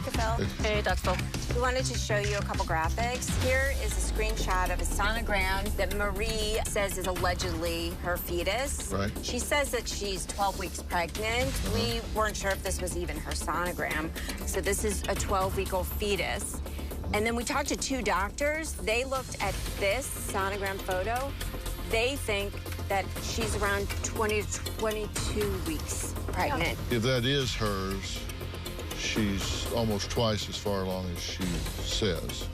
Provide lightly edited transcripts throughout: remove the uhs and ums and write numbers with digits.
Dr. Phil. Hey, Dr. Phil. We wanted to show you a couple graphics. Here is a screenshot of a sonogram that Marie says is allegedly her fetus. Right. She says that she's 12 weeks pregnant. We weren't sure if this was even her sonogram. So this is a 12-week-old fetus. And then we talked to 2 doctors. They looked at this sonogram photo. They think that she's around 20 to 22 weeks pregnant. If that is hers, she's almost twice as far along as she says.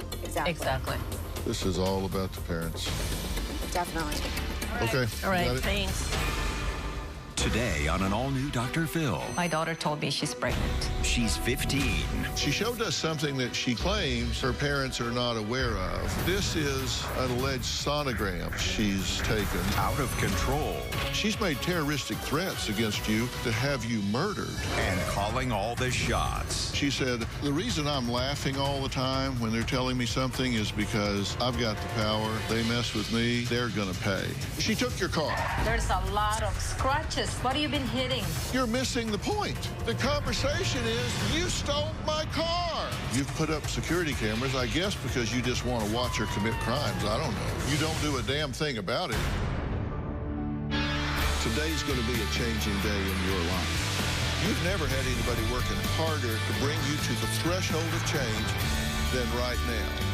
Exactly. This is all about the parents. Definitely. Okay. All right, thanks. Today on an all-new Dr. Phil. My daughter told me she's pregnant. She's 15. She showed us something that she claims her parents are not aware of. This is an alleged sonogram she's taken. Out of control. She's made terroristic threats against you to have you murdered. And calling all the shots. She said, the reason I'm laughing all the time when they're telling me something is because I've got the power. They mess with me, they're gonna pay. She took your car. There's a lot of scratches. What have you been hitting? You're missing the point. The conversation is, you stole my car. You've put up security cameras, I guess, because you just want to watch her commit crimes. I don't know. You don't do a damn thing about it. Today's going to be a changing day in your life. You've never had anybody working harder to bring you to the threshold of change than right now.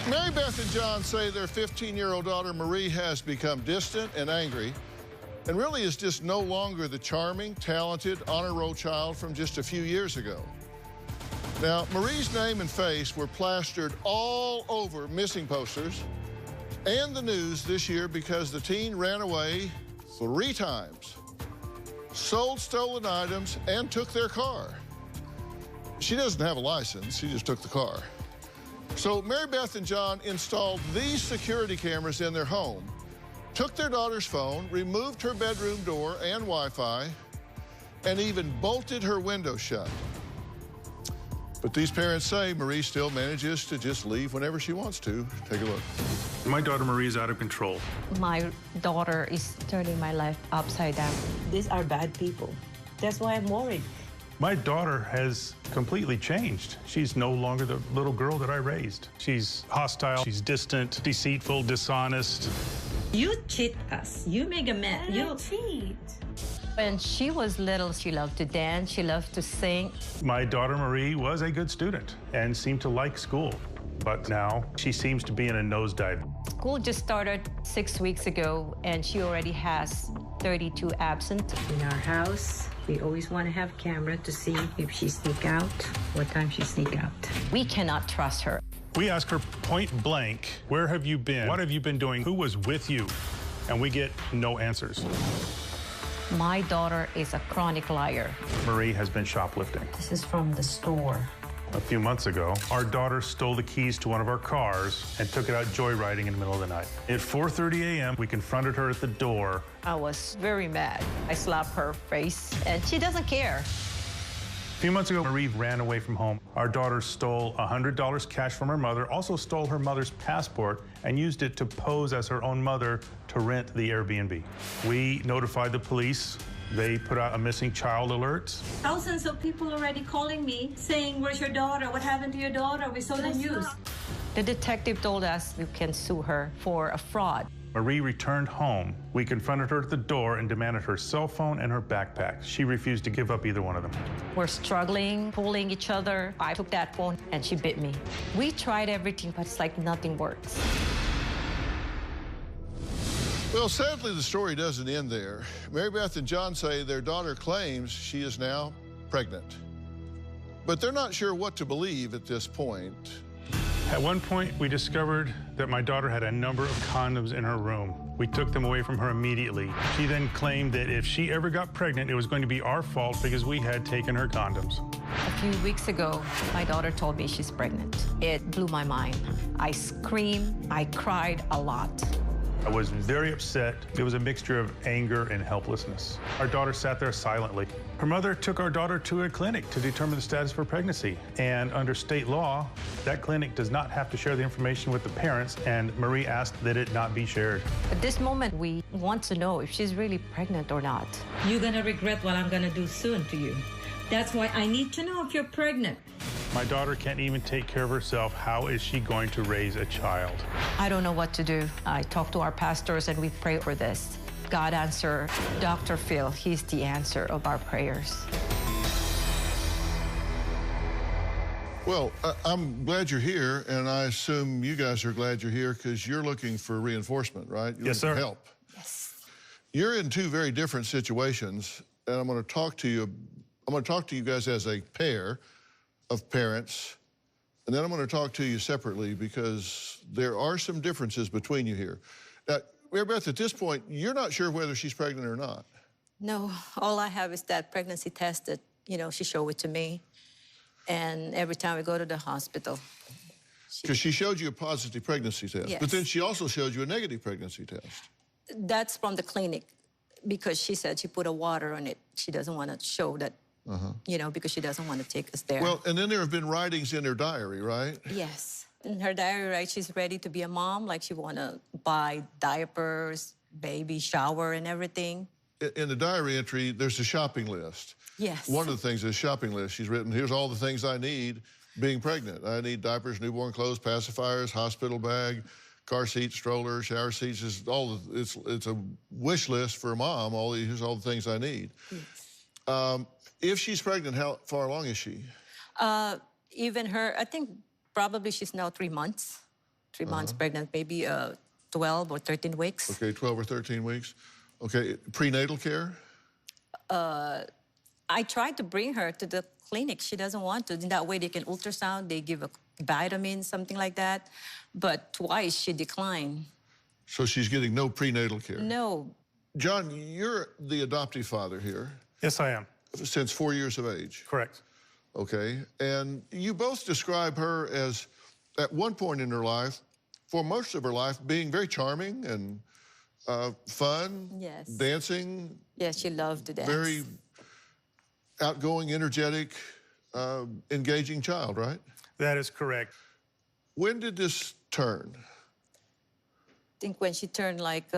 Mary Beth and John say their 15-year-old daughter Marie has become distant and angry and really is just no longer the charming, talented, honor roll child from just a few years ago. Now, Marie's name and face were plastered all over missing posters and the news this year because the teen ran away 3 times, sold stolen items, and took their car. She doesn't have a license, she just took the car. So Mary Beth and John installed these security cameras in their home, took their daughter's phone, removed her bedroom door and Wi-Fi, and even bolted her window shut. But these parents say Marie still manages to just leave whenever she wants to. Take a look. My daughter Marie is out of control. My daughter is turning my life upside down. These are bad people. That's why I'm worried. My daughter has completely changed. She's no longer the little girl that I raised. She's hostile, she's distant, deceitful, dishonest. You cheat us. You make a mess. You cheat. When she was little, she loved to dance, she loved to sing. My daughter Marie was a good student and seemed to like school. But now she seems to be in a nosedive. School just started 6 weeks ago, and she already has 32 absent. In our house, we always want to have camera to see if she sneak out, what time she sneak out. We cannot trust her. We ask her point blank, where have you been? What have you been doing? Who was with you? And we get no answers. My daughter is a chronic liar. Marie has been shoplifting. This is from the store. A few months ago, our daughter stole the keys to one of our cars and took it out joyriding in the middle of the night. At 4:30 a.m., we confronted her at the door. I was very mad. I slapped her face, and she doesn't care. A few months ago, Marie ran away from home. Our daughter stole $100 cash from her mother, also stole her mother's passport, and used it to pose as her own mother to rent the Airbnb. We notified the police. They put out a missing child alert. Thousands of people already calling me saying, where's your daughter? What happened to your daughter? We saw the news. The detective told us we can sue her for a fraud. Marie returned home. We confronted her at the door and demanded her cell phone and her backpack. She refused to give up either one of them. We're struggling, pulling each other. I took that phone and she bit me. We tried everything, but it's like nothing works. Well, sadly, the story doesn't end there. Mary Beth and John say their daughter claims she is now pregnant. But they're not sure what to believe at this point. At one point, we discovered that my daughter had a number of condoms in her room. We took them away from her immediately. She then claimed that if she ever got pregnant, it was going to be our fault because we had taken her condoms. A few weeks ago, my daughter told me she's pregnant. It blew my mind. I screamed, I cried a lot. I was very upset. It was a mixture of anger and helplessness. Our daughter sat there silently. Her mother took our daughter to a clinic to determine the status of her pregnancy. And under state law, that clinic does not have to share the information with the parents, and Marie asked that it not be shared. At this moment, we want to know if she's really pregnant or not. You're gonna regret what I'm gonna do soon to you. That's why I need to know if you're pregnant. My daughter can't even take care of herself. How is she going to raise a child? I don't know what to do. I talked to our pastors and we pray for this. God answer Dr. Phil. He's the answer of our prayers. Well, I'm glad you're here, and I assume you guys are glad you're here because you're looking for reinforcement, right? You're Yes, looking sir. for help. Yes. You're in two very different situations, and I'm going to talk to you. I'm going to talk to you guys as a pair of parents, and then I'm going to talk to you separately because there are some differences between you here. Now, Mary Beth, at this point, you're not sure whether she's pregnant or not. No, all I have is that pregnancy test that, she showed it to me. And every time we go to the hospital. Because she showed you a positive pregnancy test, Yes. but then she also showed you a negative pregnancy test. That's from the clinic because she said she put a water on it. She doesn't want to show that, because she doesn't want to take us there. Well, and then there have been writings in her diary, right? Yes. In her diary, right, she's ready to be a mom. Like she want to buy diapers, baby shower and everything. In the diary entry, there's a shopping list. Yes. One of the things is a shopping list. She's written, here's all the things I need being pregnant. I need diapers, newborn clothes, pacifiers, hospital bag, car seats, stroller, shower seats. It's a wish list for a mom. Here's all the things I need. Yes. If she's pregnant, how far along is she? Even her, I think probably she's now 3 months. 3 months pregnant, maybe 12 or 13 weeks. Okay, 12 or 13 weeks. Okay, prenatal care? I tried to bring her to the clinic. She doesn't want to. In that way, they can ultrasound, they give a vitamin, something like that. But twice she declined. So she's getting no prenatal care? No. John, you're the adoptive father here. Yes, I am. Since 4 years of age? Correct. Okay, and you both describe her as, at one point in her life, for most of her life, being very charming and fun, Yes. dancing. Yes, she loved to dance. Very outgoing, energetic, engaging child, right? That is correct. When did this turn? I think when she turned like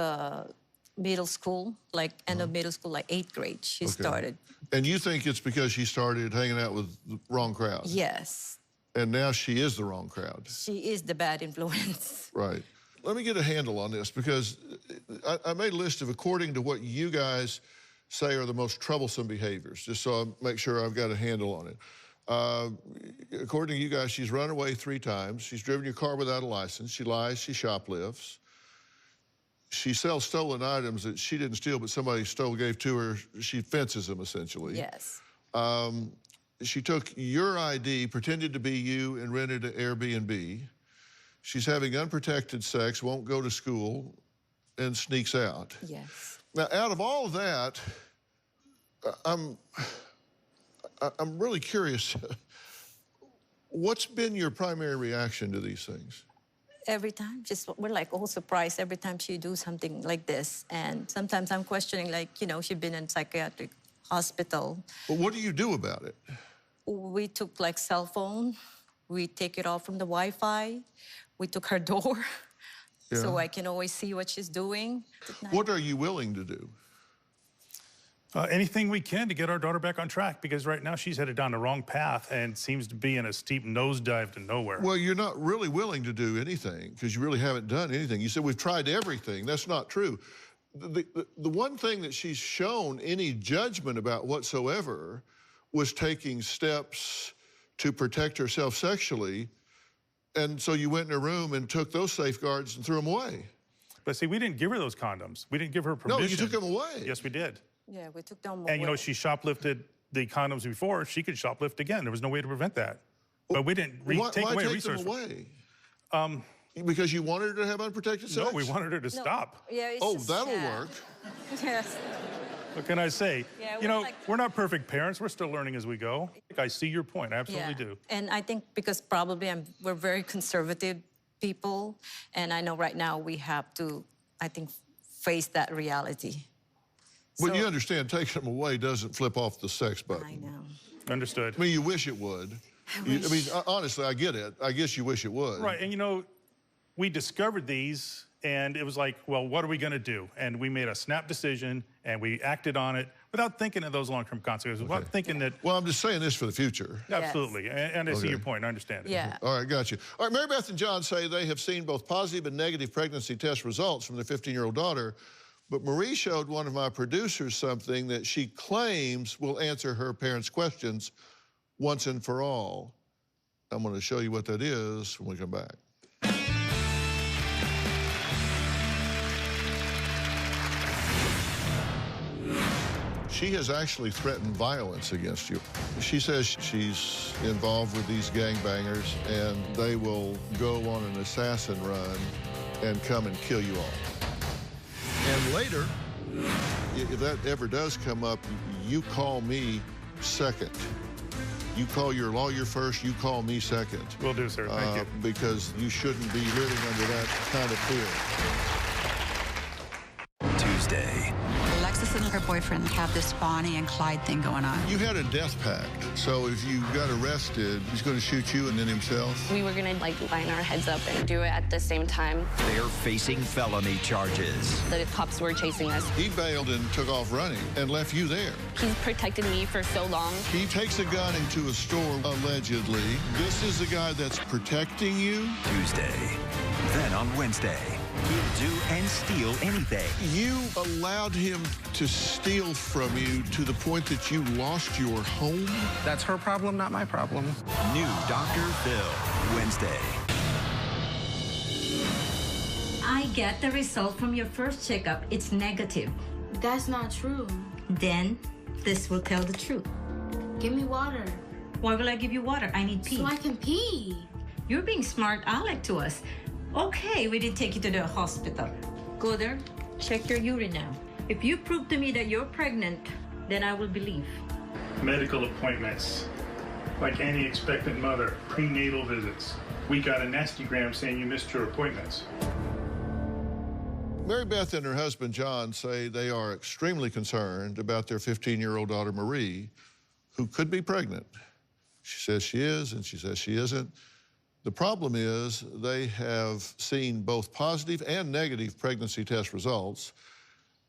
middle school, like end of middle school, like 8th grade, she started. And you think it's because she started hanging out with the wrong crowd? Yes. And now she is the wrong crowd. She is the bad influence. Right. Let me get a handle on this because I made a list of, according to what you guys say are the most troublesome behaviors, just so I make sure I've got a handle on it. According to you guys, she's run away 3 times. She's driven your car without a license. She lies. She shoplifts. She sells stolen items that she didn't steal, but somebody gave to her. She fences them, essentially. Yes. She took your ID, pretended to be you, and rented an Airbnb. She's having unprotected sex, won't go to school, and sneaks out. Yes. Now, out of all of that, I'm really curious. What's been your primary reaction to these things? Every time, we're like all surprised every time she do something like this. And sometimes I'm questioning, like, she's been in psychiatric hospital. But what do you do about it? We took like cell phone. We take it off from the Wi-Fi. We took her door so I can always see what she's doing. What are you willing to do? Anything we can to get our daughter back on track, because right now she's headed down the wrong path and seems to be in a steep nosedive to nowhere. Well, you're not really willing to do anything because you really haven't done anything. You said we've tried everything. That's not true. The one thing that she's shown any judgment about whatsoever was taking steps to protect herself sexually. And so you went in her room and took those safeguards and threw them away. But see, we didn't give her those condoms. We didn't give her permission. No, you took them away. Yes, we did. Yeah, we took them away. And, she shoplifted the condoms before. She could shoplift again. There was no way to prevent that. But we didn't take away resources. Why take them away? Because you wanted her to have unprotected sex? No, we wanted her to stop. Yeah, it's that'll work. Yes. What can I say? Yeah, we're not perfect parents. We're still learning as we go. I see your point. I absolutely do. And I think because probably we're very conservative people, and I know right now we have to I think, face that reality. But you understand, taking them away doesn't flip off the sex button. I know. Understood. I mean, you wish it would. I mean, honestly, I get it. I guess you wish it would. Right, and you know, we discovered these, and it was like, well, what are we going to do? And we made a snap decision, and we acted on it without thinking of those long-term consequences, without thinking that... Well, I'm just saying this for the future. Absolutely, yes. and I see your point. I understand it. Yeah. All right, got you. All right, Mary Beth and John say they have seen both positive and negative pregnancy test results from their 15-year-old daughter, but Marie showed one of my producers something that she claims will answer her parents' questions once and for all. I'm going to show you what that is when we come back. She has actually threatened violence against you. She says she's involved with these gangbangers, and they will go on an assassin run and come and kill you all. And later, if that ever does come up, you call me second. You call your lawyer first, you call me second. Will do, sir. Thank you. Because you shouldn't be living under that kind of fear. Tuesday. Alexis and her boyfriend have this Bonnie and Clyde thing going on. You had a death pact, so if you got arrested, he's going to shoot you and then himself? We were going to, line our heads up and do it at the same time. They're facing felony charges. The cops were chasing us. He bailed and took off running and left you there. He's protected me for so long. He takes a gun into a store, allegedly. This is the guy that's protecting you? Tuesday. Then on Wednesday, he'll do and steal anything. You allowed him to steal from you to the point that you lost your home? That's her problem, not my problem. New Dr. Phil, Wednesday. I get the result from your first checkup. It's negative. That's not true. Then this will tell the truth. Give me water. Why will I give you water? I need pee. So I can pee. You're being smart aleck to us. Okay, we didn't take you to the hospital. Go there, check your urine now. If you prove to me that you're pregnant, then I will believe. Medical appointments, like any expectant mother, prenatal visits. We got a nastygram saying you missed your appointments. Mary Beth and her husband, John, say they are extremely concerned about their 15-year-old daughter, Marie, who could be pregnant. She says she is, and she says she isn't. The problem is they have seen both positive and negative pregnancy test results,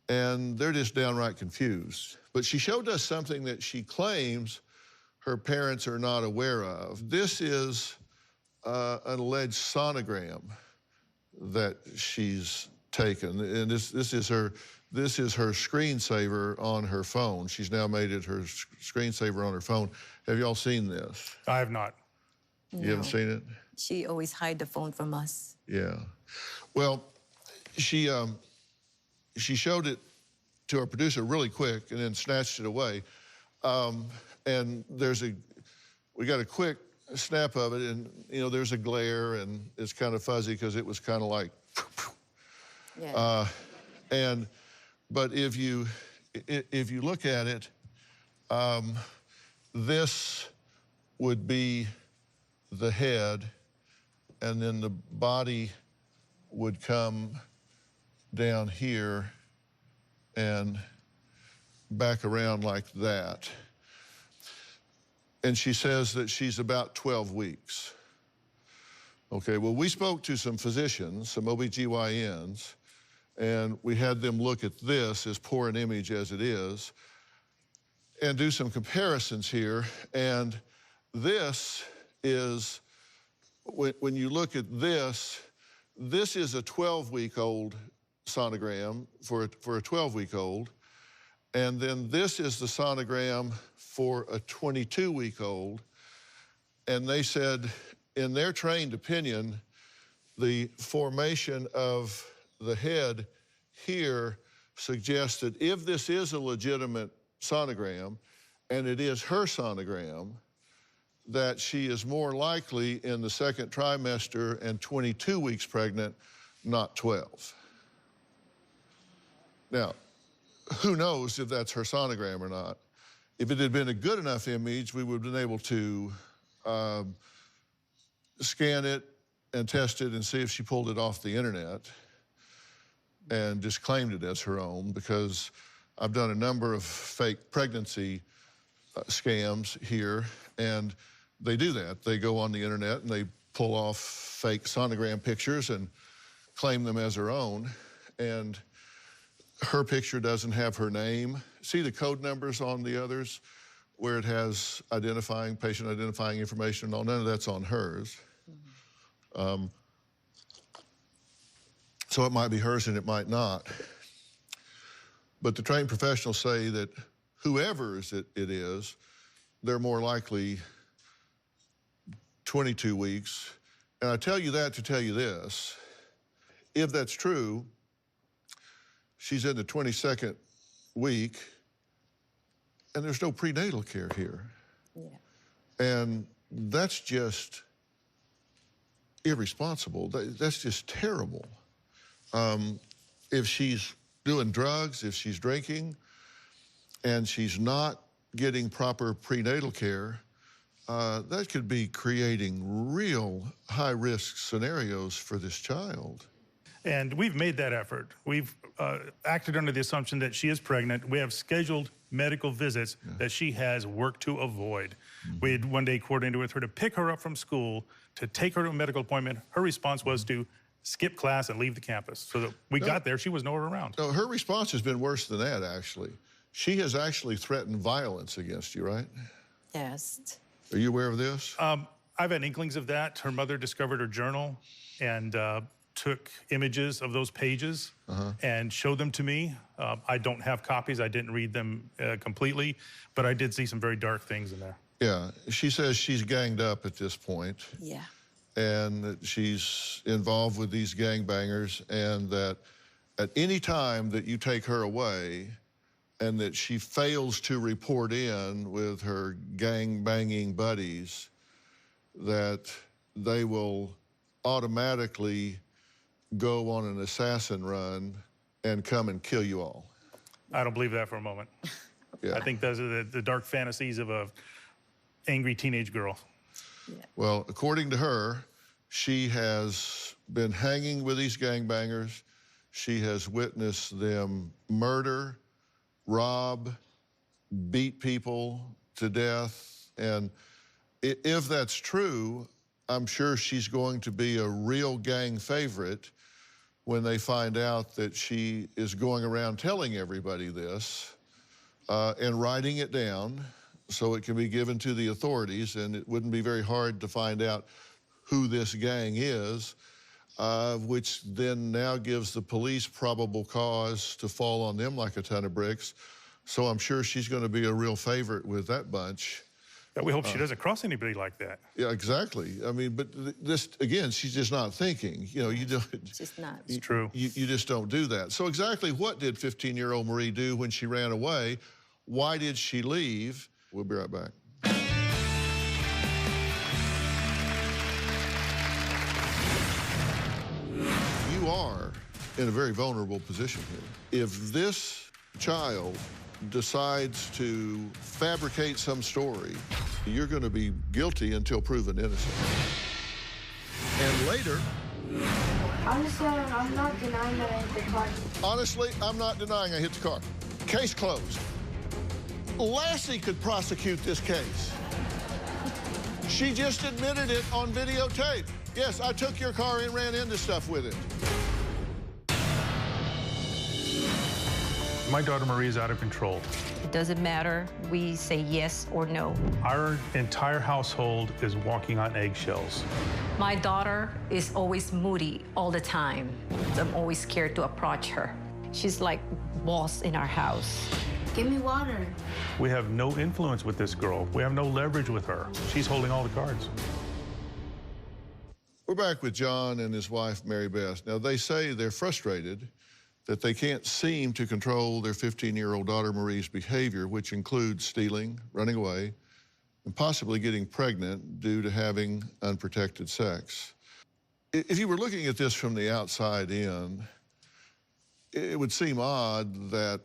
and they're just downright confused. But she showed us something that she claims her parents are not aware of. This is an alleged sonogram that she's taken, and this is her screensaver on her phone. She's now made it her screensaver on her phone. Have y'all seen this? I have not. No. You haven't seen it? She always hide the phone from us. Yeah. Well, she showed it to our producer really quick and then snatched it away. And we got a quick snap of it, and there's a glare, and it's kind of fuzzy because it was kind of like. Yeah. But if you look at it, this would be the head, and then the body would come down here and back around like that. And she says that she's about 12 weeks. Okay, well, we spoke to some physicians, some OBGYNs, and we had them look at this, as poor an image as it is, and do some comparisons here. And this is, when you look at this is a 12-week-old sonogram for a 12-week-old, and then this is the sonogram for a 22-week-old. And they said, in their trained opinion, the formation of the head here suggests that if this is a legitimate sonogram, and it is her sonogram, that she is more likely in the second trimester and 22 weeks pregnant, not 12. Now, who knows if that's her sonogram or not? If it had been a good enough image, we would have been able to scan it and test it and see if she pulled it off the internet. and just claimed it as her own, because I've done a number of fake pregnancy scams here, and they do that. They go on the internet and they pull off fake sonogram pictures and claim them as her own, and her picture doesn't have her name. See the code numbers on the others where it has patient identifying information and all? None of that's on hers. So it might be hers and it might not. But the trained professionals say that whoever it is, they're more likely 22 weeks. And I tell you that to tell you this. If that's true, she's in the 22nd week, and there's no prenatal care here. Yeah. And that's just irresponsible. That's just terrible. If she's doing drugs, if she's drinking, and she's not getting proper prenatal care, that could be creating real high-risk scenarios for this child. And we've made that effort. We've acted under the assumption that she is pregnant. We have scheduled medical visits that she has worked to avoid. We had one day coordinated with her to pick her up from school, to take her to a medical appointment. Her response was to skip class and leave the campus. So that we got there, she was nowhere around. No, her response has been worse than that, actually. She has actually threatened violence against you, right? Yes. Are you aware of this? I've had inklings of that. Her mother discovered her journal and took images of those pages and showed them to me. I don't have copies. I didn't read them completely, but I did see some very dark things in there. Yeah, she says she's ganged up at this point. Yeah. And that she's involved with these gangbangers, and that at any time that you take her away and that she fails to report in with her gang-banging buddies, that they will automatically go on an assassin run and come and kill you all. I don't believe that for a moment. Yeah. I think those are the dark fantasies of a angry teenage girl. Yeah. Well, according to her, she has been hanging with these gangbangers. She has witnessed them murder, rob, beat people to death. And if that's true, I'm sure she's going to be a real gang favorite when they find out that she is going around telling everybody this and writing it down so it can be given to the authorities, and it wouldn't be very hard to find out who this gang is, which then now gives the police probable cause to fall on them like a ton of bricks. So I'm sure she's going to be a real favorite with that bunch. Yeah, we hope she doesn't cross anybody like that. Yeah, exactly. I mean, but this, again, she's just not thinking. You know, you don't. It's just not. It's true. You just don't do that. So exactly what did 15-year-old Marie do when she ran away? Why did she leave? We'll be right back. You are in a very vulnerable position here. If this child decides to fabricate some story, you're going to be guilty until proven innocent. And later... Honestly, I'm not denying that I hit the car. Honestly, I'm not denying I hit the car. Case closed. Lassie could prosecute this case. She just admitted it on videotape. Yes, I took your car and ran into stuff with it. My daughter Marie is out of control. It doesn't matter. We say yes or no. Our entire household is walking on eggshells. My daughter is always moody all the time. I'm always scared to approach her. She's like boss in our house. Give me water. We have no influence with this girl. We have no leverage with her. She's holding all the cards. We're back with John and his wife, Mary Beth. Now, they say they're frustrated that they can't seem to control their 15-year-old daughter Marie's behavior, which includes stealing, running away, and possibly getting pregnant due to having unprotected sex. If you were looking at this from the outside in, it would seem odd that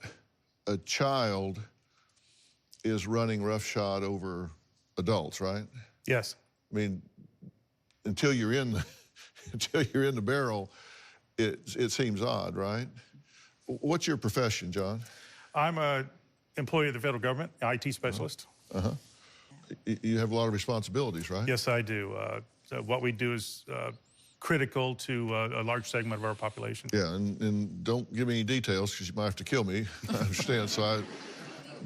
a child is running roughshod over adults, right? Yes. I mean, until you're in the barrel, it seems odd, right? What's your profession, John? I'm a employee of the federal government, IT specialist. You have a lot of responsibilities, right? Yes, I do. So what we do is critical to a large segment of our population. Yeah, and don't give me any details because you might have to kill me. I understand.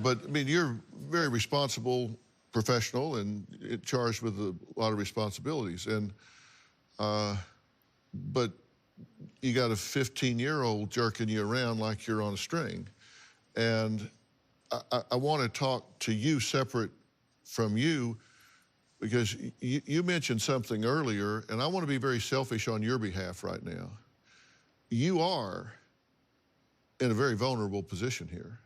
But I mean, you're a very responsible professional and charged with a lot of responsibilities. And but you got a 15-year-old jerking you around like you're on a string. And I want to talk to you separate from you because you mentioned something earlier, and I want to be very selfish on your behalf right now. You are in a very vulnerable position here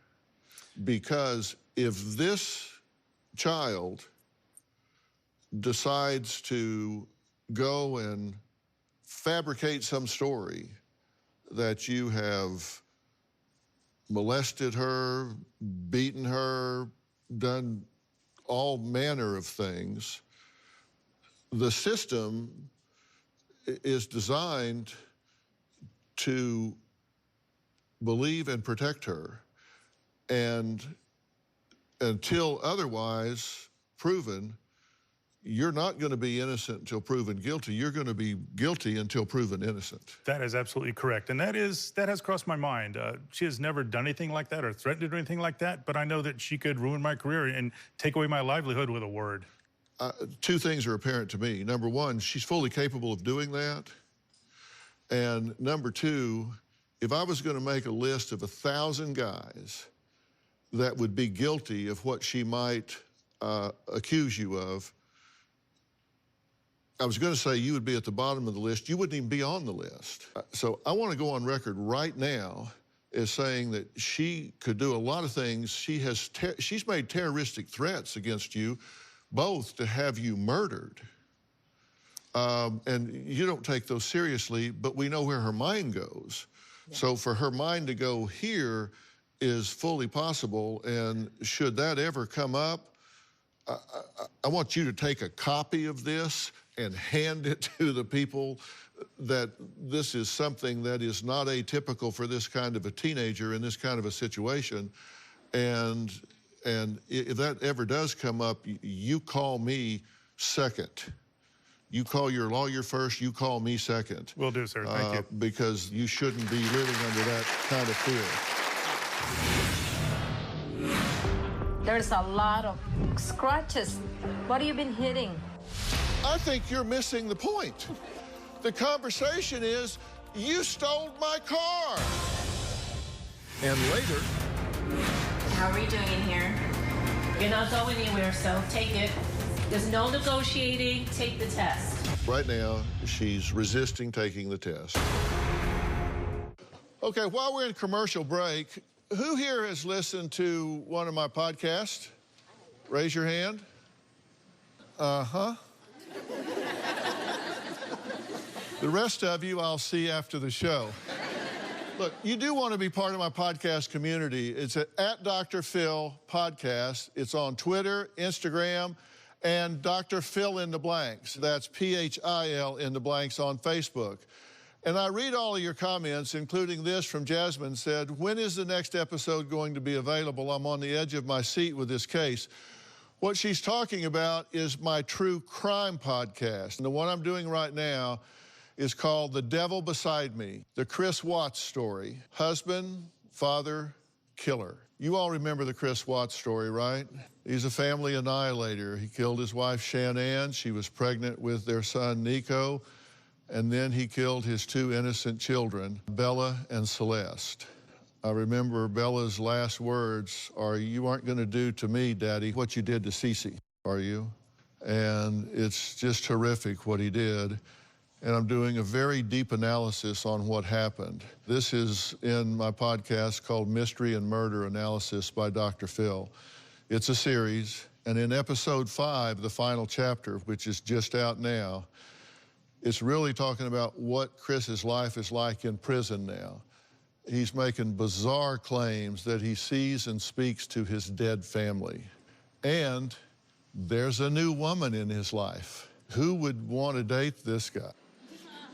because if this child decides to go and fabricate some story that you have molested her, beaten her, done all manner of things, the system is designed to believe and protect her. And until otherwise proven, you're not going to be innocent until proven guilty. You're going to be guilty until proven innocent. That is absolutely correct. And that has crossed my mind. She has never done anything like that or threatened to do anything like that, but I know that she could ruin my career and take away my livelihood with a word. Two things are apparent to me. Number one, she's fully capable of doing that. And number two, if I was going to make a list of 1,000 guys that would be guilty of what she might accuse you of, I was going to say you would be at the bottom of the list. You wouldn't even be on the list. So I want to go on record right now as saying that she could do a lot of things. She's made terroristic threats against you, both to have you murdered. And you don't take those seriously, but we know where her mind goes. Yeah. So for her mind to go here is fully possible. And should that ever come up, I want you to take a copy of this and hand it to the people that this is something that is not atypical for this kind of a teenager in this kind of a situation. And if that ever does come up, you call me second. You call your lawyer first, you call me second. Will do, sir. Thank you. Because you shouldn't be living under that kind of fear. There's a lot of scratches. What have you been hitting? I think you're missing the point. The conversation is, you stole my car. And later... How are you doing in here? You're not going anywhere, so take it. There's no negotiating. Take the test. Right now, she's resisting taking the test. Okay, while we're in commercial break, who here has listened to one of my podcasts? Raise your hand. Uh-huh. The rest of you I'll see after the show. Look, you do want to be part of my podcast community. It's at Dr. Phil Podcast. It's on Twitter, Instagram, and Dr. Phil in the Blanks. That's Phil in the Blanks on Facebook. And I read all of your comments, including this from Jasmine, said, when is the next episode going to be available? I'm on the edge of my seat with this case. What she's talking about is my true crime podcast. And the one I'm doing right now is called The Devil Beside Me, the Chris Watts story. Husband, father, killer. You all remember the Chris Watts story, right? He's a family annihilator. He killed his wife, Shanann. She was pregnant with their son, Nico. And then he killed his two innocent children, Bella and Celeste. I remember Bella's last words are, you aren't going to do to me, Daddy, what you did to Cece, are you? And it's just horrific what he did. And I'm doing a very deep analysis on what happened. This is in my podcast called Mystery and Murder Analysis by Dr. Phil. It's a series, and in episode 5, the final chapter, which is just out now, it's really talking about what Chris's life is like in prison now. He's making bizarre claims that he sees and speaks to his dead family. And there's a new woman in his life. Who would want to date this guy?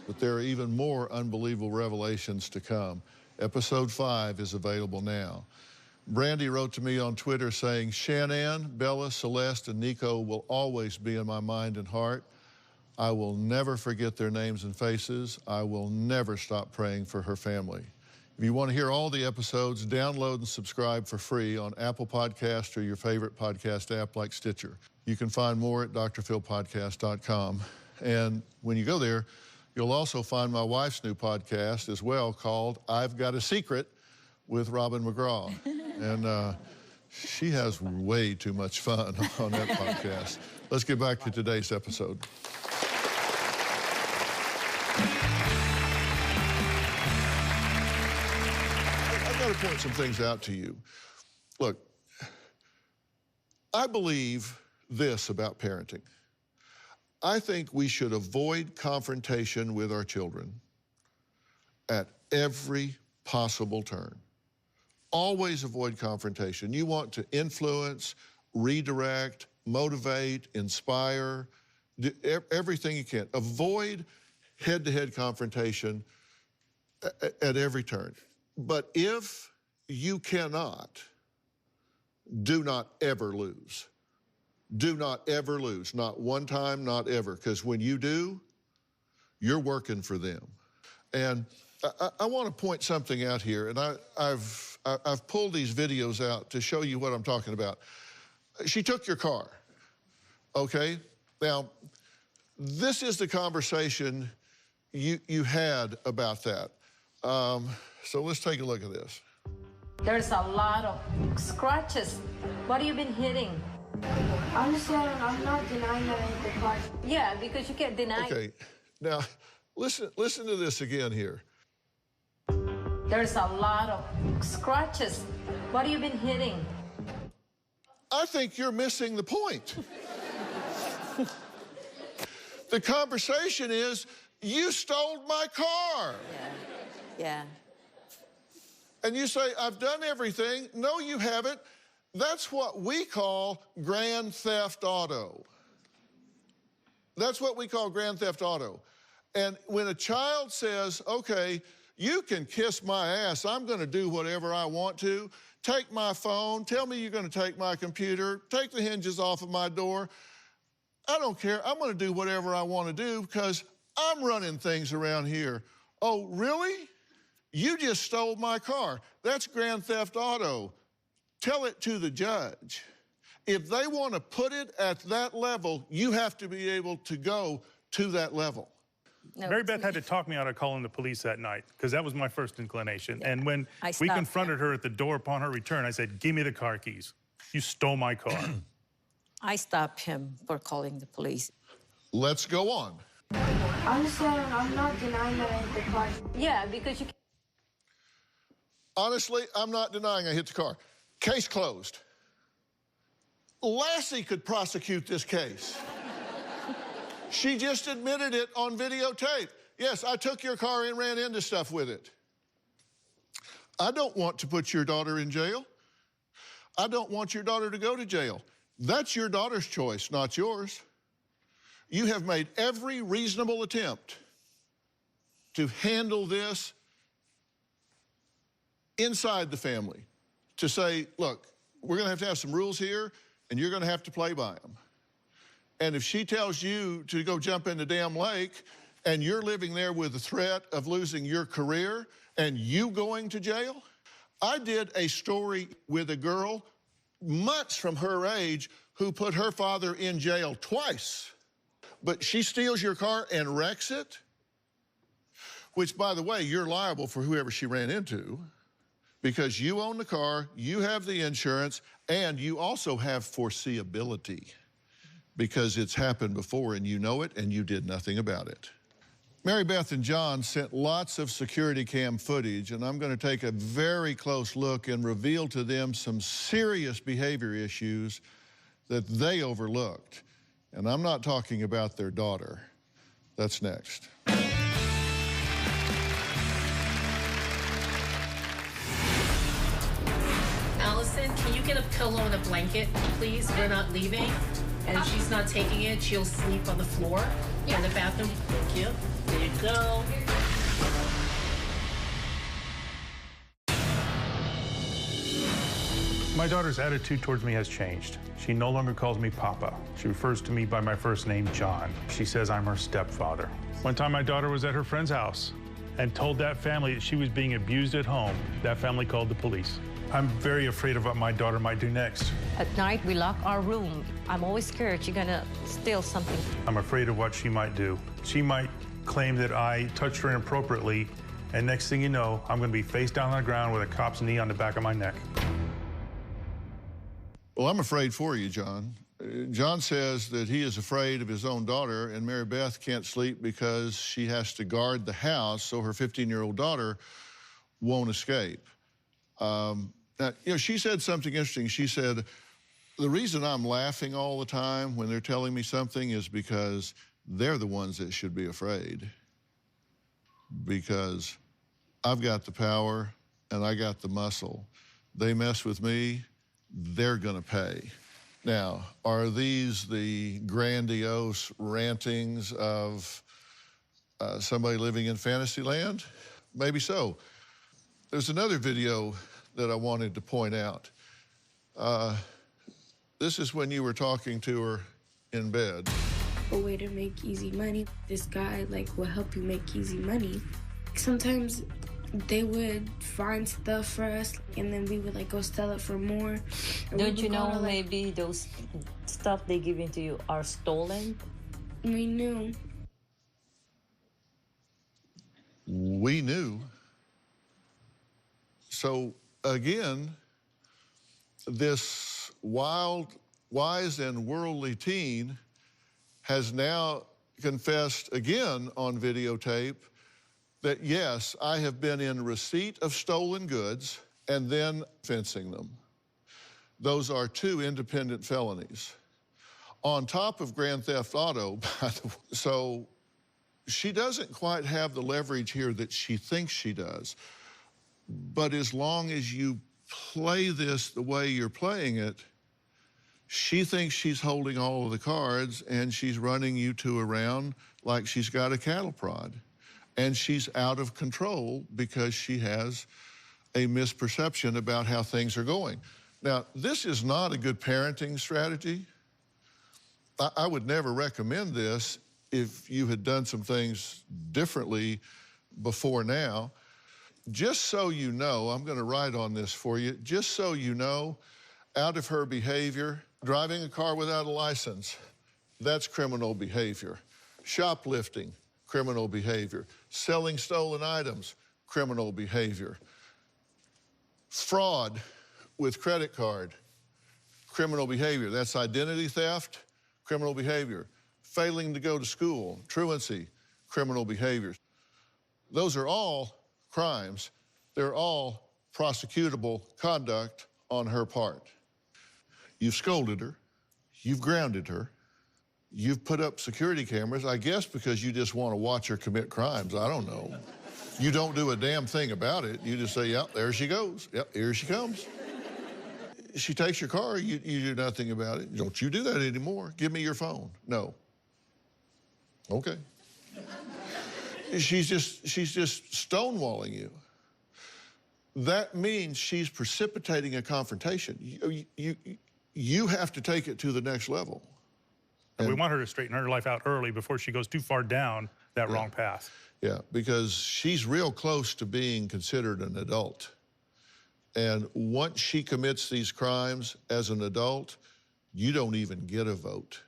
But there are even more unbelievable revelations to come. Episode 5 is available now. Brandy wrote to me on Twitter saying, Shanann, Bella, Celeste, and Nico will always be in my mind and heart. I will never forget their names and faces. I will never stop praying for her family. If you want to hear all the episodes, download and subscribe for free on Apple Podcasts or your favorite podcast app like Stitcher. You can find more at drphilpodcast.com. And when you go there, you'll also find my wife's new podcast as well called I've Got a Secret with Robin McGraw. And she has way too much fun on that podcast. Let's get back to today's episode. I've got to point some things out to you. Look, I believe this about parenting. I think we should avoid confrontation with our children at every possible turn. Always avoid confrontation. You want to influence, redirect, motivate, inspire, do everything you can. Avoid head-to-head confrontation at every turn. But if you cannot, do not ever lose. Do not ever lose. Not one time, not ever. Because when you do, you're working for them. And I want to point something out here, and I've pulled these videos out to show you what I'm talking about. She took your car, okay? Now, this is the conversation you had about that. So let's take a look at this. There's a lot of scratches. What have you been hitting? Honestly, I'm not denying that I hit the car. Yeah, because you can't deny. Okay, now listen to this again here. There's a lot of scratches. What have you been hitting? I think you're missing the point. The conversation is, you stole my car. Yeah. And you say, I've done everything. No, you haven't. That's what we call grand theft auto. That's what we call grand theft auto. And when a child says, okay, you can kiss my ass, I'm gonna do whatever I want to, take my phone, tell me you're gonna take my computer, take the hinges off of my door, I don't care, I'm gonna do whatever I wanna do because I'm running things around here. Oh, really? You just stole my car. That's grand theft auto. Tell it to the judge. If they want to put it at that level, you have to be able to go to that level. No, Mary Beth had to talk me out of calling the police that night because that was my first inclination. Yeah. And when we confronted her at the door upon her return, I said, give me the car keys. You stole my car. I stopped him for calling the police. Let's go on. Honestly, I'm not denying that I hit the car. Yeah, because you... Honestly, I'm not denying I hit the car. Case closed. Lassie could prosecute this case. She just admitted it on videotape. Yes, I took your car and ran into stuff with it. I don't want to put your daughter in jail. I don't want your daughter to go to jail. That's your daughter's choice, not yours. You have made every reasonable attempt to handle this inside the family, to say, look, we're gonna have to have some rules here, and you're gonna have to play by them. And if she tells you to go jump in the damn lake, and you're living there with the threat of losing your career and you going to jail, I did a story with a girl months from her age who put her father in jail twice. But she steals your car and wrecks it, which, by the way, you're liable for whoever she ran into, because you own the car, you have the insurance, and you also have foreseeability because it's happened before and you know it and you did nothing about it. Mary Beth and John sent lots of security cam footage, and I'm going to take a very close look and reveal to them some serious behavior issues that they overlooked. And I'm not talking about their daughter. That's next. Allison, can you get a pillow and a blanket, please? We're not leaving, and she's not taking it. She'll sleep on the floor in the bathroom. Thank you. There you go. My daughter's attitude towards me has changed. She no longer calls me Papa. She refers to me by my first name, John. She says I'm her stepfather. One time my daughter was at her friend's house and told that family that she was being abused at home. That family called the police. I'm very afraid of what my daughter might do next. At night, we lock our room. I'm always scared she's gonna steal something. I'm afraid of what she might do. She might claim that I touched her inappropriately, and next thing you know, I'm gonna be face down on the ground with a cop's knee on the back of my neck. Well, I'm afraid for you, John. John says that he is afraid of his own daughter, and Mary Beth can't sleep because she has to guard the house so her 15-year-old daughter won't escape. Now, you know, she said something interesting. She said, the reason I'm laughing all the time when they're telling me something is because they're the ones that should be afraid. Because I've got the power and I got the muscle. They mess with me, they're gonna pay. Now, are these the grandiose rantings of somebody living in fantasy land? Maybe so. There's another video that I wanted to point out. This is when you were talking to her in bed. A way to make easy money. This guy, like, will help you make easy money. Sometimes they would find stuff for us, and then we would, like, go sell it for more. Don't you know maybe those stuff they give into you are stolen? We knew. We knew. So, again, this wild, wise, and worldly teen has now confessed again on videotape that, yes, I have been in receipt of stolen goods and then fencing them. Those are two independent felonies. On top of grand theft auto, by the way. So she doesn't quite have the leverage here that she thinks she does. But as long as you play this the way you're playing it, she thinks she's holding all of the cards, and she's running you two around like she's got a cattle prod. And she's out of control because she has a misperception about how things are going. Now, this is not a good parenting strategy. I would never recommend this if you had done some things differently before now. Just so you know, I'm going to write on this for you, just so you know, out of her behavior, driving a car without a license, that's criminal behavior. Shoplifting, criminal behavior. Selling stolen items, criminal behavior. Fraud with credit card, criminal behavior. That's identity theft, criminal behavior. Failing to go to school, truancy, criminal behavior. Those are all crimes. They're all prosecutable conduct on her part. You've scolded her, you've grounded her, you've put up security cameras, I guess because you just want to watch her commit crimes, I don't know. You don't do a damn thing about it. You just say, yep, there she goes. Yep, here she comes. She takes your car, you do nothing about it. Don't you do that anymore. Give me your phone. No. Okay. She's just stonewalling you. That means she's precipitating a confrontation. You have to take it to the next level. And we want her to straighten her life out early before she goes too far down that wrong path. Yeah, because she's real close to being considered an adult. And once she commits these crimes as an adult, you don't even get a vote.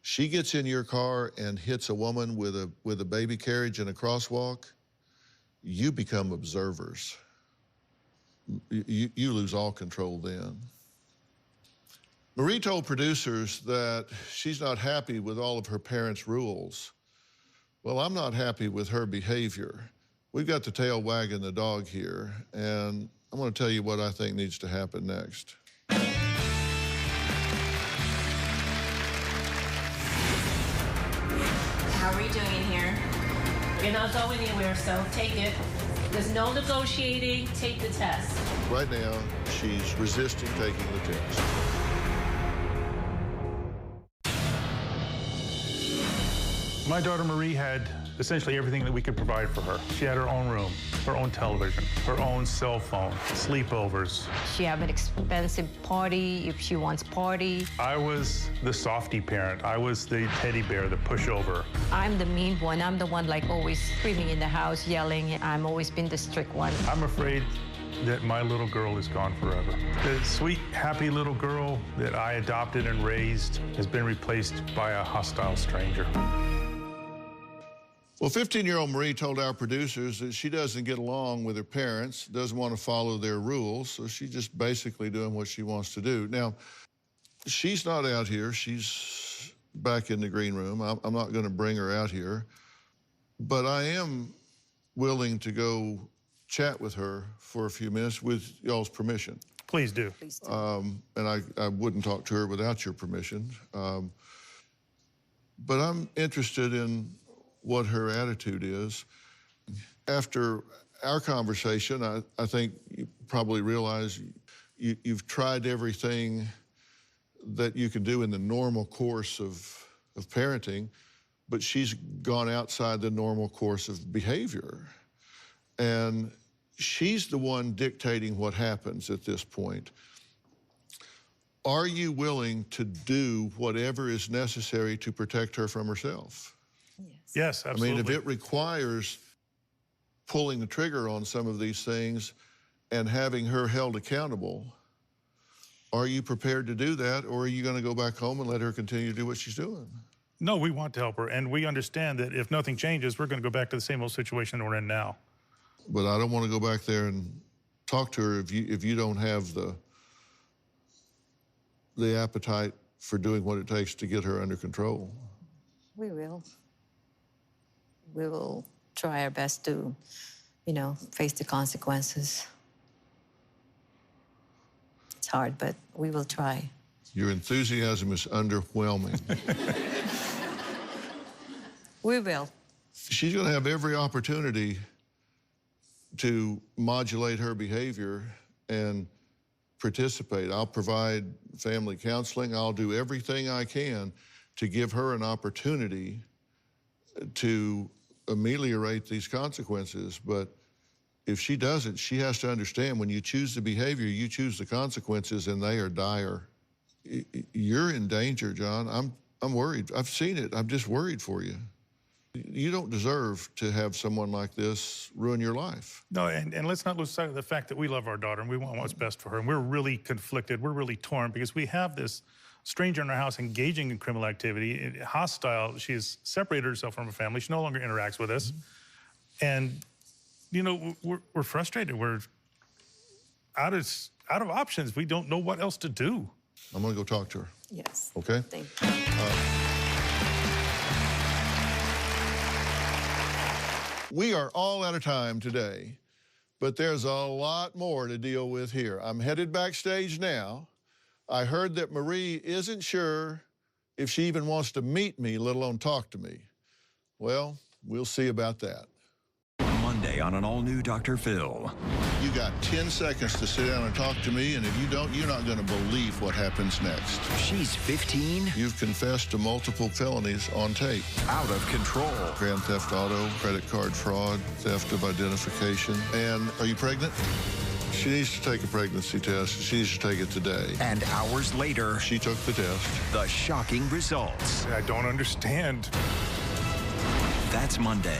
She gets in your car and hits a woman with a baby carriage in a crosswalk, you become observers. You lose all control then. Marie told producers that she's not happy with all of her parents' rules. Well, I'm not happy with her behavior. We've got the tail wagging the dog here, and I'm going to tell you what I think needs to happen next. How are we doing in here? You're not going anywhere, so take it. There's no negotiating. Take the test. Right now, she's resisting taking the test. My daughter Marie had essentially everything that we could provide for her. She had her own room, her own television, her own cell phone, sleepovers. She have an expensive party if she wants party. I was the softy parent. I was the teddy bear, the pushover. I'm the mean one. I'm the one like always screaming in the house, yelling. I'm always been the strict one. I'm afraid that my little girl is gone forever. The sweet, happy little girl that I adopted and raised has been replaced by a hostile stranger. Well, 15-year-old Marie told our producers that she doesn't get along with her parents, doesn't want to follow their rules, so she's just basically doing what she wants to do. Now, she's not out here. She's back in the green room. I'm not going to bring her out here, but I am willing to go chat with her for a few minutes with y'all's permission. Please do. Please do. And I wouldn't talk to her without your permission. But I'm interested in what her attitude is. After our conversation, I think you probably realize you've tried everything that you can do in the normal course of parenting, but she's gone outside the normal course of behavior. And she's the one dictating what happens at this point. Are you willing to do whatever is necessary to protect her from herself? Yes, absolutely. I mean, if it requires pulling the trigger on some of these things and having her held accountable, are you prepared to do that, or are you going to go back home and let her continue to do what she's doing? No, we want to help her, and we understand that if nothing changes, we're going to go back to the same old situation we're in now. But I don't want to go back there and talk to her if you don't have the appetite for doing what it takes to get her under control. We will. We will try our best to, face the consequences. It's hard, but we will try. Your enthusiasm is underwhelming. We will. She's going to have every opportunity to modulate her behavior and participate. I'll provide family counseling. I'll do everything I can to give her an opportunity to ameliorate these consequences. But if she doesn't, she has to understand when you choose the behavior, you choose the consequences, and they are dire. You're in danger, John. I'm worried. I've seen it. I'm just worried for you. You don't deserve to have someone like this ruin your life. No, and let's not lose sight of the fact that we love our daughter and we want what's best for her. And we're really conflicted. We're really torn because we have this stranger in our house engaging in criminal activity, hostile. She has separated herself from her family. She no longer interacts with us. And, we're frustrated. We're out of options. We don't know what else to do. I'm going to go talk to her. Yes. Okay? Thank you. We are all out of time today, but there's a lot more to deal with here. I'm headed backstage now. I heard that Marie isn't sure if she even wants to meet me, let alone talk to me. Well, we'll see about that. Monday on an all-new Dr. Phil. You got 10 seconds to sit down and talk to me, and if you don't, you're not going to believe what happens next. She's 15. You've confessed to multiple felonies on tape. Out of control. Grand theft auto, credit card fraud, theft of identification. And are you pregnant? She needs to take a pregnancy test. She needs to take it today. And hours later, she took the test. The shocking results. I don't understand. That's Monday.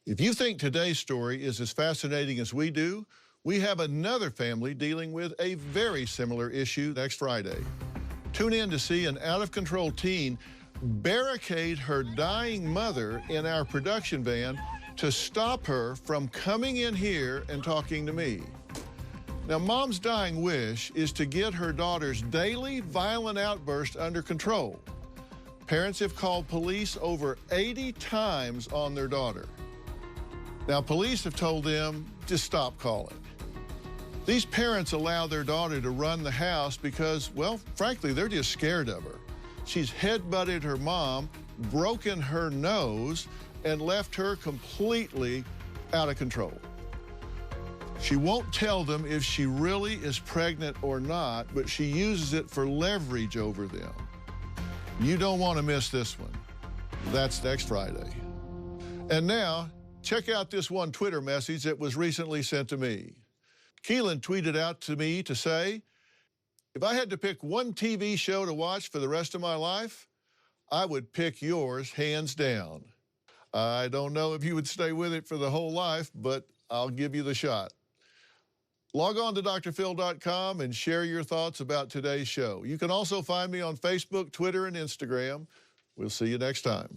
If you think today's story is as fascinating as we do, we have another family dealing with a very similar issue next Friday. Tune in to see an out-of-control teen barricade her dying mother in our production van to stop her from coming in here and talking to me. Now, Mom's dying wish is to get her daughter's daily violent outburst under control. Parents have called police over 80 times on their daughter. Now, police have told them to stop calling. These parents allow their daughter to run the house because, well, frankly, they're just scared of her. She's headbutted her mom, broken her nose, and left her completely out of control. She won't tell them if she really is pregnant or not, but she uses it for leverage over them. You don't want to miss this one. That's next Friday. And now, check out this one Twitter message that was recently sent to me. Keelan tweeted out to me to say, if I had to pick one TV show to watch for the rest of my life, I would pick yours hands down. I don't know if you would stay with it for the whole life, but I'll give you the shot. Log on to drphil.com and share your thoughts about today's show. You can also find me on Facebook, Twitter, and Instagram. We'll see you next time.